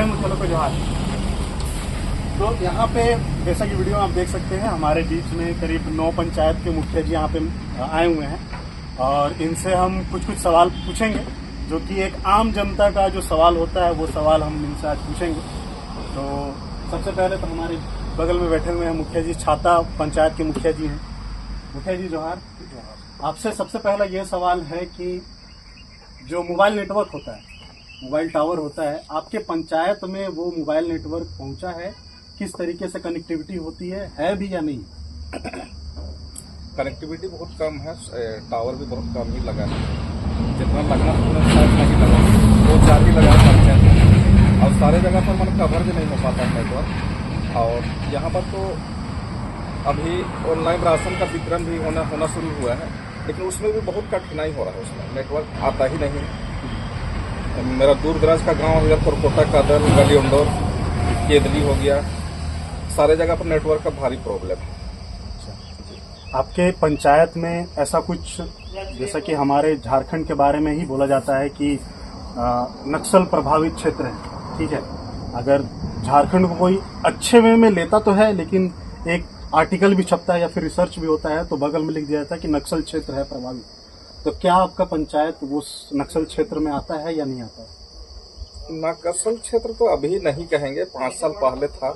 सभी मुखिया को जोहार। तो यहाँ पे जैसा कि वीडियो आप देख सकते हैं, हमारे बीच में करीब 9 पंचायत के मुखिया जी यहाँ पे आए हुए हैं और इनसे हम कुछ सवाल पूछेंगे, जो कि एक आम जनता का जो सवाल होता है वो सवाल हम इनसे आज पूछेंगे। तो सबसे पहले तो हमारे बगल में बैठे हुए हैं मुखिया जी, छाता पंचायत के मुखिया जी हैं। मुखिया जी जोहार। आपसे सबसे पहला ये सवाल है कि जो मोबाइल नेटवर्क होता है, मोबाइल टावर होता है, आपके पंचायत में वो मोबाइल नेटवर्क पहुंचा है? किस तरीके से कनेक्टिविटी होती है भी या नहीं? कनेक्टिविटी बहुत कम है, टावर भी बहुत कम ही लगा है। जितना लगना उतना शायद नहीं लगा, 2-4 ही लगा है पंचायत में। और सारे जगह पर मतलब कवर भी नहीं हो पाता है नेटवर्क। और यहाँ पर तो अभी ऑनलाइन राशन का वितरण भी होना शुरू हुआ है, लेकिन उसमें भी बहुत कठिनाई हो रहा है। उसमें नेटवर्क आता ही नहीं। मेरा दूर दराज का गांव इधर कोरकोटा का दल, गलीउंडोर, केदली हो गया, सारे जगह पर नेटवर्क का भारी प्रॉब्लम है। आपके पंचायत में ऐसा कुछ, जैसा कि हमारे झारखंड के बारे में ही बोला जाता है कि नक्सल प्रभावित क्षेत्र है, ठीक है। अगर झारखंड को कोई अच्छे वे में लेता तो है, लेकिन एक आर्टिकल भी छपता है या फिर रिसर्च भी होता है तो बगल में लिख दिया जाता है कि नक्सल क्षेत्र है प्रभावित। तो क्या आपका पंचायत वो नक्सल क्षेत्र में आता है या नहीं आता है? नक्सल क्षेत्र तो अभी नहीं कहेंगे, 5 साल पहले था,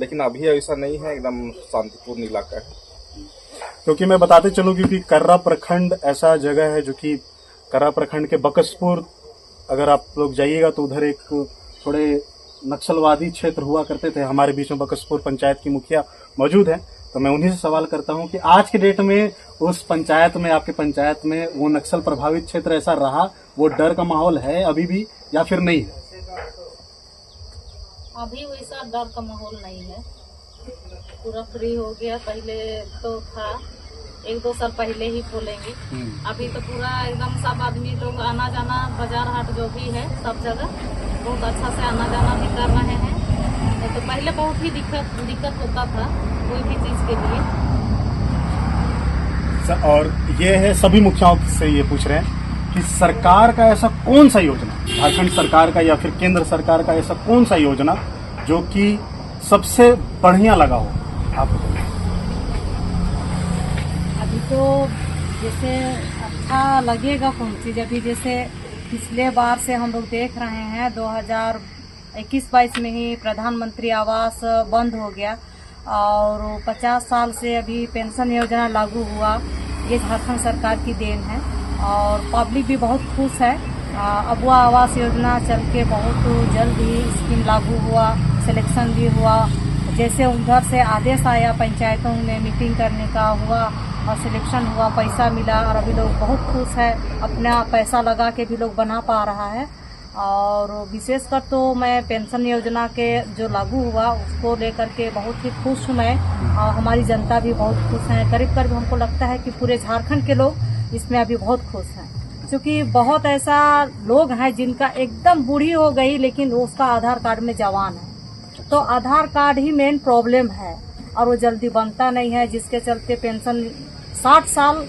लेकिन अभी ऐसा नहीं है, एकदम शांतिपूर्ण इलाका है। क्योंकि मैं बताते चलूँ क्योंकि कर्रा प्रखंड ऐसा जगह है जो कि कर्रा प्रखंड के बकसपुर, अगर आप लोग जाइएगा तो उधर एक थोड़े नक्सलवादी क्षेत्र हुआ करते थे। हमारे बीच में बकसपुर पंचायत की मुखिया मौजूद है, तो मैं उन्हीं से सवाल करता हूं कि आज के डेट में उस पंचायत में, आपके पंचायत में वो नक्सल प्रभावित क्षेत्र ऐसा रहा, वो डर का माहौल है अभी भी या फिर नहीं है? अभी वैसा डर का माहौल नहीं है, पूरा फ्री हो गया। पहले तो था, 1-2 साल पहले ही बोलेंगे। अभी तो पूरा एकदम सब आदमी लोग आना जाना, बाजार हाट जो भी है सब जगह बहुत अच्छा से आना जाना भी कर रहे हैं। तो पहले बहुत ही दिक्कत होता था कोई भी चीज के लिए। और ये है, सभी मुखियाओं से ये पूछ रहे हैं कि सरकार का ऐसा कौन सा योजना, झारखंड सरकार का या फिर केंद्र सरकार का ऐसा कौन सा योजना जो कि सबसे बढ़िया लगा हो आपको? अभी तो जैसे अच्छा लगेगा कौन चीज, अभी जैसे पिछले बार से हम लोग देख रहे हैं 2021-22 में ही प्रधानमंत्री आवास बंद हो गया और 50 साल से अभी पेंशन योजना लागू हुआ। ये झारखंड सरकार की देन है और पब्लिक भी बहुत खुश है। अबुआ आवास योजना चल के बहुत जल्द ही स्कीम लागू हुआ, सिलेक्शन भी हुआ। जैसे उधर से आदेश आया, पंचायतों में मीटिंग करने का हुआ और सिलेक्शन हुआ, पैसा मिला और अभी लोग बहुत खुश है। अपना पैसा लगा के भी लोग बना पा रहा है। और विशेषकर तो मैं पेंशन योजना के जो लागू हुआ उसको लेकर के बहुत ही खुश हूँ मैं, और हमारी जनता भी बहुत खुश है। करीब करीब हमको लगता है कि पूरे झारखंड के लोग इसमें अभी बहुत खुश हैं, क्योंकि बहुत ऐसा लोग हैं जिनका एकदम बूढ़ी हो गई लेकिन उसका आधार कार्ड में जवान है। तो आधार कार्ड ही मेन प्रॉब्लम है और वो जल्दी बनता नहीं है, जिसके चलते पेंशन 60 साल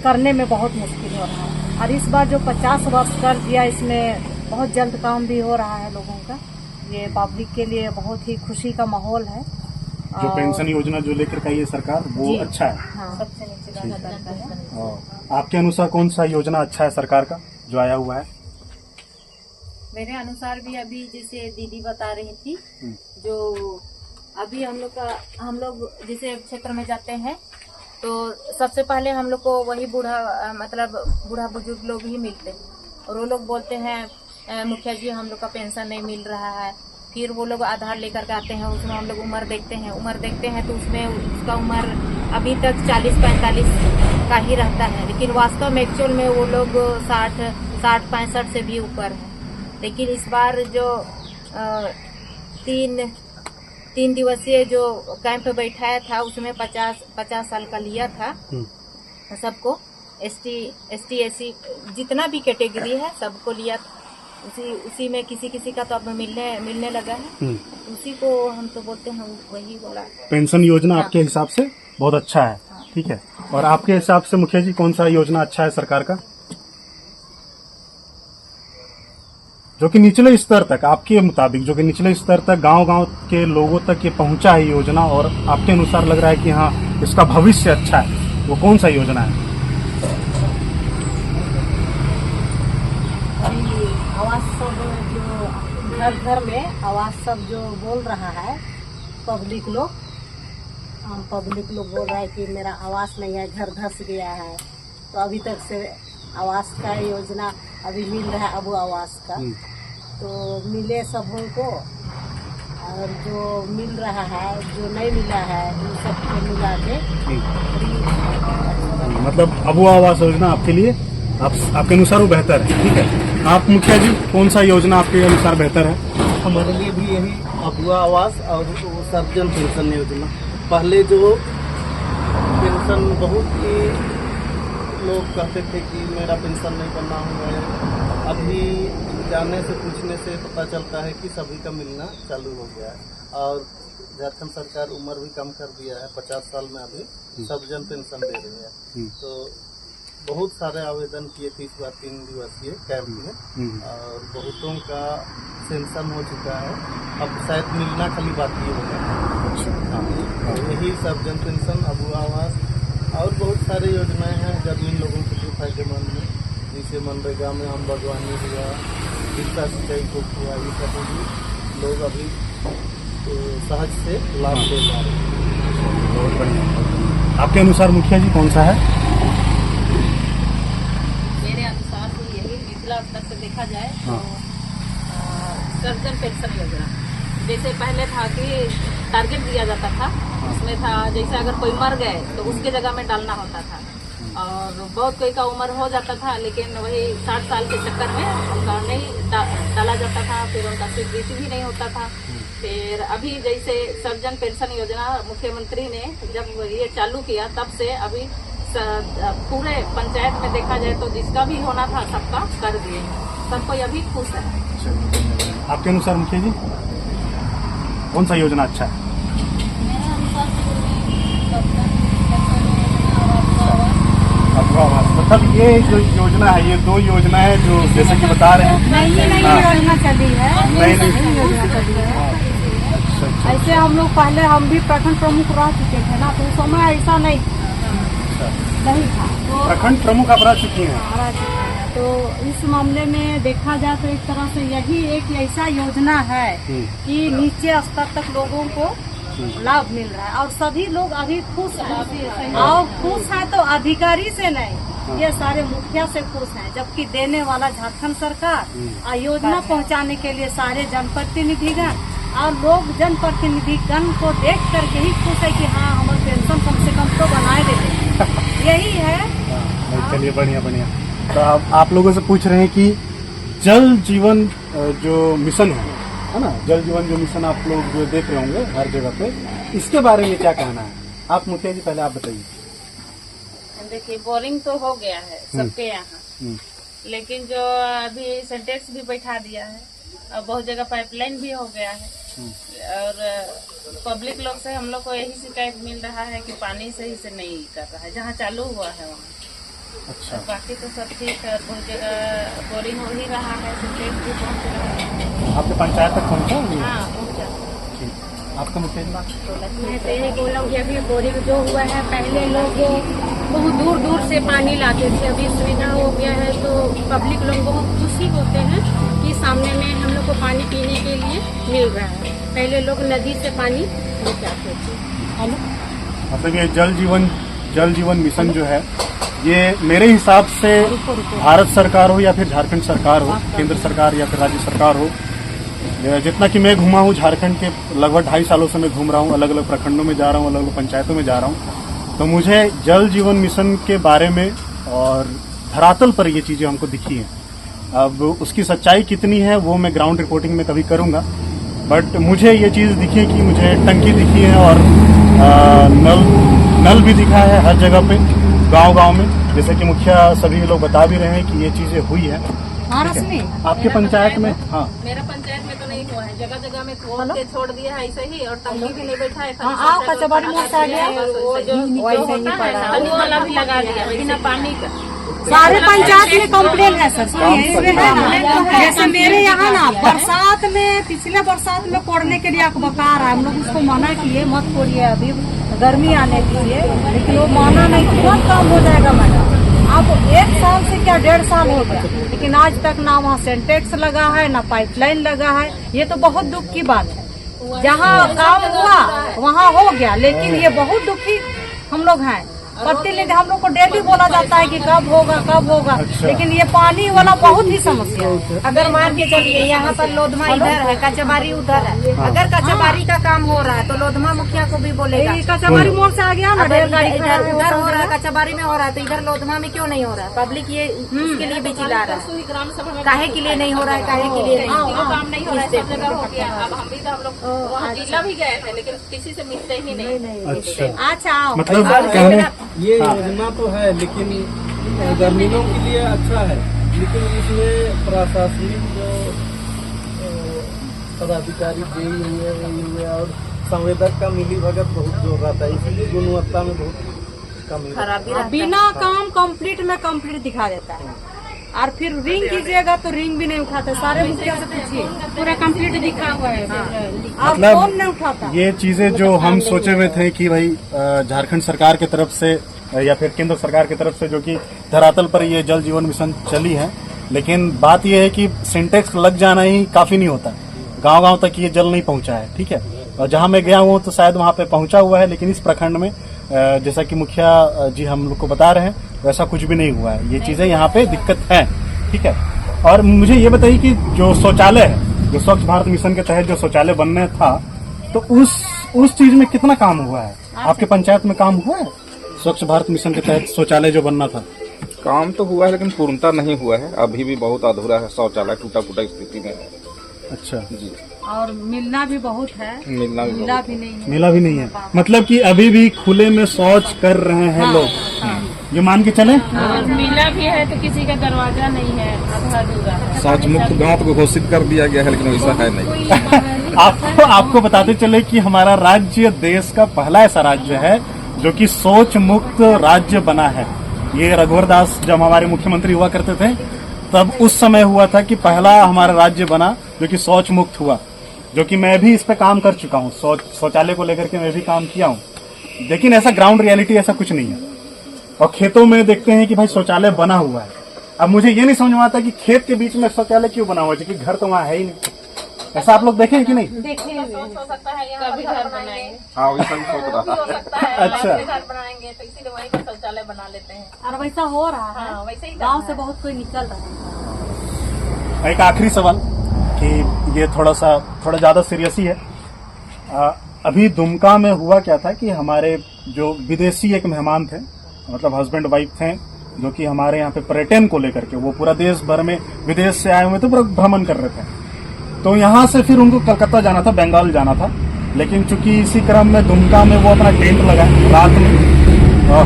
करने में बहुत मुश्किल हो रहा है। और इस बार जो 50 वर्ष कर दिया, इसमें बहुत जल्द काम भी हो रहा है लोगों का। ये पब्लिक के लिए बहुत ही खुशी का माहौल है। जो पेंशन योजना जो लेकर का ये सरकार, वो अच्छा है। हाँ, सबसे नीचे है। आपके अनुसार कौन सा योजना अच्छा है सरकार का जो आया हुआ है? मेरे अनुसार भी अभी जैसे दीदी बता रही थी, जो अभी हम लोग जैसे क्षेत्र में जाते हैं तो सबसे पहले हम लोग को वही बूढ़ा बुजुर्ग लोग ही मिलते हैं और वो लोग बोलते हैं मुखिया जी हम लोग का पेंशन नहीं मिल रहा है। फिर वो लोग आधार लेकर के आते हैं, उसमें हम लोग उम्र देखते हैं तो उसमें उसका उम्र अभी तक 40-45 का ही रहता है, लेकिन वास्तव में एक्चुअल में वो लोग 60-65 से भी ऊपर है। लेकिन इस बार जो 3 दिवसीय जो कैंप बैठाया था उसमें 50 साल का लिया था सबको, ST जितना भी कैटेगरी है सबको लिया था। उसी में किसी का तो अब मिलने लगा है, उसी को हम तो बोलते हैं वही बोला। पेंशन योजना आपके हिसाब से बहुत अच्छा है, ठीक है। और आपके हिसाब से मुखिया जी कौन सा योजना अच्छा है सरकार का? जो कि निचले स्तर तक, आपके मुताबिक जो कि निचले स्तर तक, गांव-गांव के लोगों तक ये पहुंचा है योजना, और आपके अनुसार लग रहा है कि हाँ इसका भविष्य अच्छा है, वो कौन सा योजना है? अभी आवास सब जो घर घर में आवास सब जो बोल रहा है पब्लिक लोग, पब्लिक लोग बोल रहा है कि मेरा आवास नहीं है, घर धस गया है। तो अभी तक से आवास का योजना अभी मिल रहा है, अबू आवास का, तो मिले सबों को, और जो मिल रहा है, जो नहीं मिला है, उन सबको मिला के मतलब अबू आवास योजना आपके लिए, आपके अनुसार वो बेहतर है, ठीक है। आप मुखिया जी, कौन सा योजना आपके अनुसार बेहतर है? हमारे लिए भी यही अबुआ आवास और वो सर्वजन पेंशन योजना। पहले जो पेंशन बहुत ही लोग कहते थे कि मेरा पेंशन नहीं बना हुआ है, अभी जाने से पूछने से पता चलता है कि सभी का मिलना चालू हो गया है। और झारखंड सरकार उम्र भी कम कर दिया है, 50 साल में अभी सर्वजन पेंशन दे रही है। तो बहुत सारे आवेदन किए थे इस बार 3 दिवसीय कैंप में, और बहुतों का सेंशन हो चुका है, अब शायद मिलना खाली बाकी होगा। हाँ, यही सर्वजन पेंशन, अबू आवास और बहुत सारे योजनाएं हैं ग्रामीण लोगों के लिए फायदेमंद है, जैसे मनरेगा में हम बागवानी हुआ, जिसका सिंचाई को हुआ, ये सब भी लोग अभी सहज से लाभ ले जा रहे हैं। बहुत बढ़िया। आपके अनुसार मुखिया जी कौन सा है? मेरे अनुसार तो यही निचला स्तर से देखा जाए तो सर्वजन पेंशन योजना, जैसे पहले था कि टारगेट दिया जाता था, उसमें था जैसे अगर कोई मर गए तो उसके जगह में डालना होता था, और बहुत कोई का उम्र हो जाता था, लेकिन वही 60 साल के चक्कर में उनका नहीं डाला जाता था, फिर उनका स्वीकृति भी नहीं होता था। फिर अभी जैसे सर्वजन पेंशन योजना मुख्यमंत्री ने जब ये चालू किया, तब से अभी पूरे पंचायत में देखा जाए तो जिसका भी होना था सबका कर दिए, सब कोई अभी खुश है। आपके अनुसार मुखिया जी कौन सा योजना अच्छा है? मेरे अनुसार मतलब ये जो योजना है, ये 2 योजना है जो जैसे कि बता रहे हैं, नई योजना चली है, नई योजना चली है। अच्छा। ऐसे हम लोग पहले हम भी प्रखंड प्रमुख रह चुके थे ना, तो उस समय ऐसा नहीं था। तो प्रखंड प्रमुख आप रह चुकी हैं। रह चुके हैं, तो इस मामले में देखा जाए तो एक तरह से यही एक ऐसा योजना है कि नीचे स्तर तक लोगों को लाभ मिल रहा है, और सभी लोग अभी खुश हैं, और खुश है तो अधिकारी से नहीं, ये सारे मुखिया से खुश हैं, जबकि देने वाला झारखंड सरकार, योजना पहुंचाने के लिए सारे जनप्रतिनिधिगण और लोग जनप्रतिनिधिगण को देख करके ही खुश है कि हाँ हमारे पेंशन कम से कम तो बनाए देते। यही है। चलिए बढ़िया बढ़िया। तो आप लोगों से पूछ रहे हैं कि जल जीवन जो मिशन है ना, जल जीवन जो मिशन आप लोग जो देख रहे होंगे हर जगह पे, इसके बारे में क्या कहना है? आप मुखिया जी पहले आप बताइए। देखिए, बोरिंग तो हो गया है सबके यहाँ, लेकिन जो अभी सिंटेक्स भी बैठा दिया है, और बहुत जगह पाइपलाइन भी हो गया है, और पब्लिक लोग से हम लोग को यही शिकायत मिल रहा है कि पानी सही से नहीं कर रहा है, जहाँ चालू हुआ है वहाँ। अच्छा। बाकी तो सब ठीक है, बहुत जगह बोरिंग हो ही रहा है, सिंटेक्स भी पहुँच रहा है। आपके पंचायत तक पहुँचा? हाँ, पहुँचा। आपका मुखिया जी? मैं तो यही बोल रहा हूँ कि अभी बोरिंग जो हुआ है, पहले लोग बहुत दूर दूर से पानी लाते थे, अभी सुविधा हो गया है तो पब्लिक लोग बहुत खुशी होते हैं कि सामने में हम लोग को पानी पीने के लिए मिल रहा है। पहले लोग नदी से पानी लेके आते थे। मतलब ये जल जीवन मिशन जो है, ये मेरे हिसाब से भारत सरकार हो या फिर झारखंड सरकार हो, केंद्र सरकार या फिर राज्य सरकार हो, जितना कि मैं घूमा हूँ झारखंड के लगभग 2.5 सालों से मैं घूम रहा हूँ, अलग अलग प्रखंडों में जा रहा हूँ, अलग अलग पंचायतों में जा रहा हूँ, तो मुझे जल जीवन मिशन के बारे में और धरातल पर ये चीजें हमको दिखी हैं। अब उसकी सच्चाई कितनी है वो मैं ग्राउंड रिपोर्टिंग में कभी करूंगा, बट मुझे ये चीज दिखी है कि मुझे टंकी दिखी है और नल भी दिखा है हर जगह पे, गांव में, जैसे कि मुखिया सभी लोग बता भी रहे हैं कि ये चीजें हुई है। आपके पंचायत में? हाँ, मेरा पंचायत में तो नहीं हुआ है, जगह जगह में खोल के छोड़ दिया है ऐसे ही, और टंकी भी नहीं बैठा है, कचबड़ी मोटा गया, वो जो होता है पानी वाला भी लगा दिया बिना पानी का। सारे पंचायत में कंप्लेन है सर, सुनिए है ना, जैसे मेरे यहाँ ना बरसात में, पिछले बरसात में कोड़ने के लिए अखबार है, हम लोग उसको मना किए मत कोड़िए अभी गर्मी आने दीजिए, लेकिन वो माना नहीं, तुरंत काम हो जाएगा मैडम। अब 1 साल से क्या 1.5 साल हो गया, लेकिन आज तक ना वहाँ सेंटेक्स लगा है ना पाइपलाइन लगा है। ये तो बहुत दुख की बात है, जहाँ काम हुआ वहाँ हो गया, लेकिन ये बहुत दुखी हम लोग हैं। प्रतिनिधि हम लोग को डेली बोला जाता है कि कब होगा कब होगा, लेकिन ये पानी वाला बहुत ही समस्या है। अगर मान के चलिए यहाँ पर लोधमा इधर है, कचबारी उधर है, अगर कचबारी का काम हो रहा है तो लोधमा मुखिया को भी बोलेगा। कचहरी मोड़ से आ गया ना, अगर इधर उधर हो रहा है, कचबारी में हो रहा है, तो इधर लोधमा में क्यों नहीं हो रहा है? पब्लिक ये इसके लिए भी चिल्ला रहा है, काहे के लिए नहीं हो रहा है, काहे के लिए काम नहीं हो रहा है, सब जगह हो गया। अब हम भी तो हम लोग वहाँ जिला भी गए थे, लेकिन किसी से मिलते ही नहीं। अच्छा मतलब ये योजना तो है, लेकिन ग्रामीणों के लिए अच्छा है, लेकिन इसमें प्रशासनिक जो पदाधिकारी हुए और संवेदक का मिली भगत बहुत जोर रहता है, इसलिए गुणवत्ता में बहुत कमी खराबी रहता है। बिना काम कंप्लीट में कंप्लीट दिखा देता है, और फिर रिंग कीजिएगा तो रिंग भी नहीं उठाते। सारे मुखिया से पूछिए, पूरा कंप्लीट दिखा हुआ है। अब फोन नहीं उठाता। ये चीजें जो हम सोचे हुए थे कि भाई झारखंड सरकार की तरफ से या फिर केंद्र सरकार की तरफ से जो कि धरातल पर ये जल जीवन मिशन चली है, लेकिन बात ये है कि सिंटेक्स लग जाना ही काफी नहीं होता, गांव-गांव तक ये जल नहीं पहुंचा है, ठीक है। और जहां मैं गया हूं तो शायद वहां पे पहुंचा हुआ है, लेकिन इस प्रखंड में जैसा कि मुखिया जी हम लोग को बता रहे हैं वैसा कुछ भी नहीं हुआ है। ये चीजें यहाँ पे दिक्कत है, ठीक है। और मुझे ये बताइए कि जो शौचालय है, जो स्वच्छ भारत मिशन के तहत जो शौचालय बनने था, तो उस चीज में कितना काम हुआ है? आपके पंचायत में काम हुआ है स्वच्छ भारत मिशन के तहत शौचालय जो बनना था? काम तो हुआ है, लेकिन पूर्णता नहीं हुआ है, अभी भी बहुत अधूरा है, शौचालय टूटा फूटा स्थिति में है। अच्छा जी, और मिलना भी बहुत है, मिला भी मिला भी नहीं है, मतलब कि अभी भी खुले में शौच कर रहे हैं लोग, ये मान के चले। मिला भी है तो किसी का दरवाजा नहीं है, आधा अधूरा है। शौच मुक्त गांव को घोषित कर दिया गया है, लेकिन वैसा है नहीं। आपको बताते चले कि हमारा राज्य देश का पहला ऐसा राज्य है जो कि शौच मुक्त राज्य बना है। ये रघुवर दास जब हमारे मुख्यमंत्री हुआ करते थे, तब उस समय हुआ था कि पहला हमारा राज्य बना जो कि शौच मुक्त हुआ, जो कि मैं भी इस पे काम कर चुका हूँ, शौचालय को लेकर के मैं भी काम किया हूँ, लेकिन ऐसा ग्राउंड रियलिटी ऐसा कुछ नहीं है। और खेतों में देखते हैं कि भाई शौचालय बना हुआ है, अब मुझे ये नहीं समझ में आता कि खेत के बीच में शौचालय क्यों बना हुआ है, क्योंकि घर तो वहाँ है ही नहीं। ऐसा आप लोग देखे हैं कि नहीं? हो सकता है यहाँ कभी घर बनाएंगे, हाँ, वैसा भी सोच रहा हो सकता है अच्छा। घर बनाएंगे तो इसीलिए वहीं पर शौचालय बना लेते हैं। और वैसा हो रहा है। हाँ, वैसे ही गांव से बहुत कोई निकल रहा है। एक आखिरी सवाल कि ये थोड़ा ज्यादा सीरियस ही है। अभी दुमका में हुआ क्या था कि हमारे जो विदेशी एक मेहमान थे, मतलब हस्बैंड वाइफ थे, जो कि हमारे यहाँ पे पर्यटन को लेकर के वो पूरा देश भर में विदेश से आए हुए थे, पूरा भ्रमण कर रहे थे। तो यहाँ से फिर उनको कलकत्ता जाना था, बंगाल जाना था, लेकिन चूंकि इसी क्रम में दुमका में वो अपना टेंट लगाए रात में,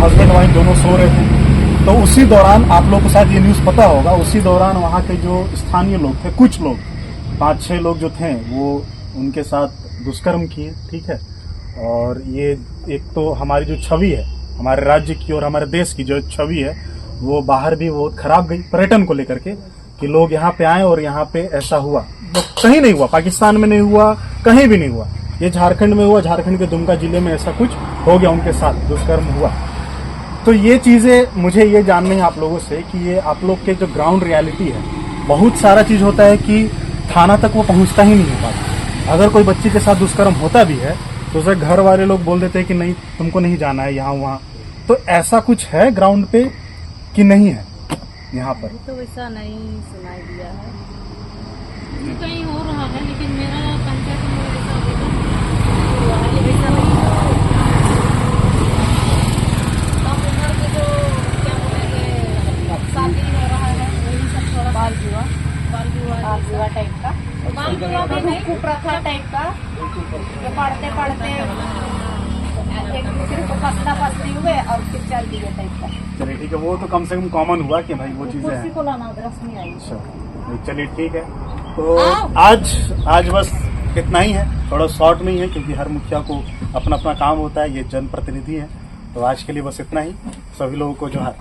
हस्बैंड वाइफ दोनों सो रहे थे। तो उसी दौरान आप लोग को शायद ये न्यूज पता होगा, उसी दौरान वहाँ के जो स्थानीय लोग थे, कुछ लोग 5-6 लोग जो थे, वो उनके साथ दुष्कर्म किए, ठीक है। और ये एक तो हमारी जो छवि है हमारे राज्य की और हमारे देश की जो छवि है वो बाहर भी बहुत खराब गई पर्यटन को लेकर के, कि लोग यहाँ पे आए और यहाँ पे ऐसा हुआ। तो कहीं नहीं हुआ, पाकिस्तान में नहीं हुआ, कहीं भी नहीं हुआ, ये झारखंड में हुआ। झारखंड के दुमका जिले में ऐसा कुछ हो गया, उनके साथ दुष्कर्म हुआ। तो ये चीजें मुझे ये जाननी है आप लोगों से कि ये आप लोग के जो ग्राउंड रियलिटी है, बहुत सारा चीज होता है कि थाना तक वो पहुंचता ही नहीं हो पाता। अगर कोई बच्ची के साथ दुष्कर्म होता भी है तो उसे घर वाले लोग बोल देते हैं कि नहीं तुमको नहीं जाना है यहाँ वहाँ। तो ऐसा कुछ है ग्राउंड पे कि नहीं है यहाँ पर? तो वैसा नहीं सुनाई दिया है, कहीं हो रहा है, लेकिन मेरा पंचायत में ऐसा वैसा नहीं है। कम उम्र के जो क्या बोलेंगे शादी हो रहा है, वही सब थोड़ा बाल विवाह टाइप का, बाल विवाह भी नहीं, कुप्रथा टाइप का, जो पढ़ते पढ़ते एक दूसरे को फसला फसली हुए और फिर चल दिए टाइप का। चलिए ठीक है, वो तो कम से कम कॉमन हुआ कि भाई वो चीजें कुर्सी हैं। को लाना रस्मी आई। अच्छा चलिए ठीक है, तो आज बस इतना ही है, थोड़ा शॉर्ट में ही है क्योंकि हर मुखिया को अपना अपना काम होता है, ये जनप्रतिनिधि है। तो आज के लिए बस इतना ही, सभी लोगों को जोहार।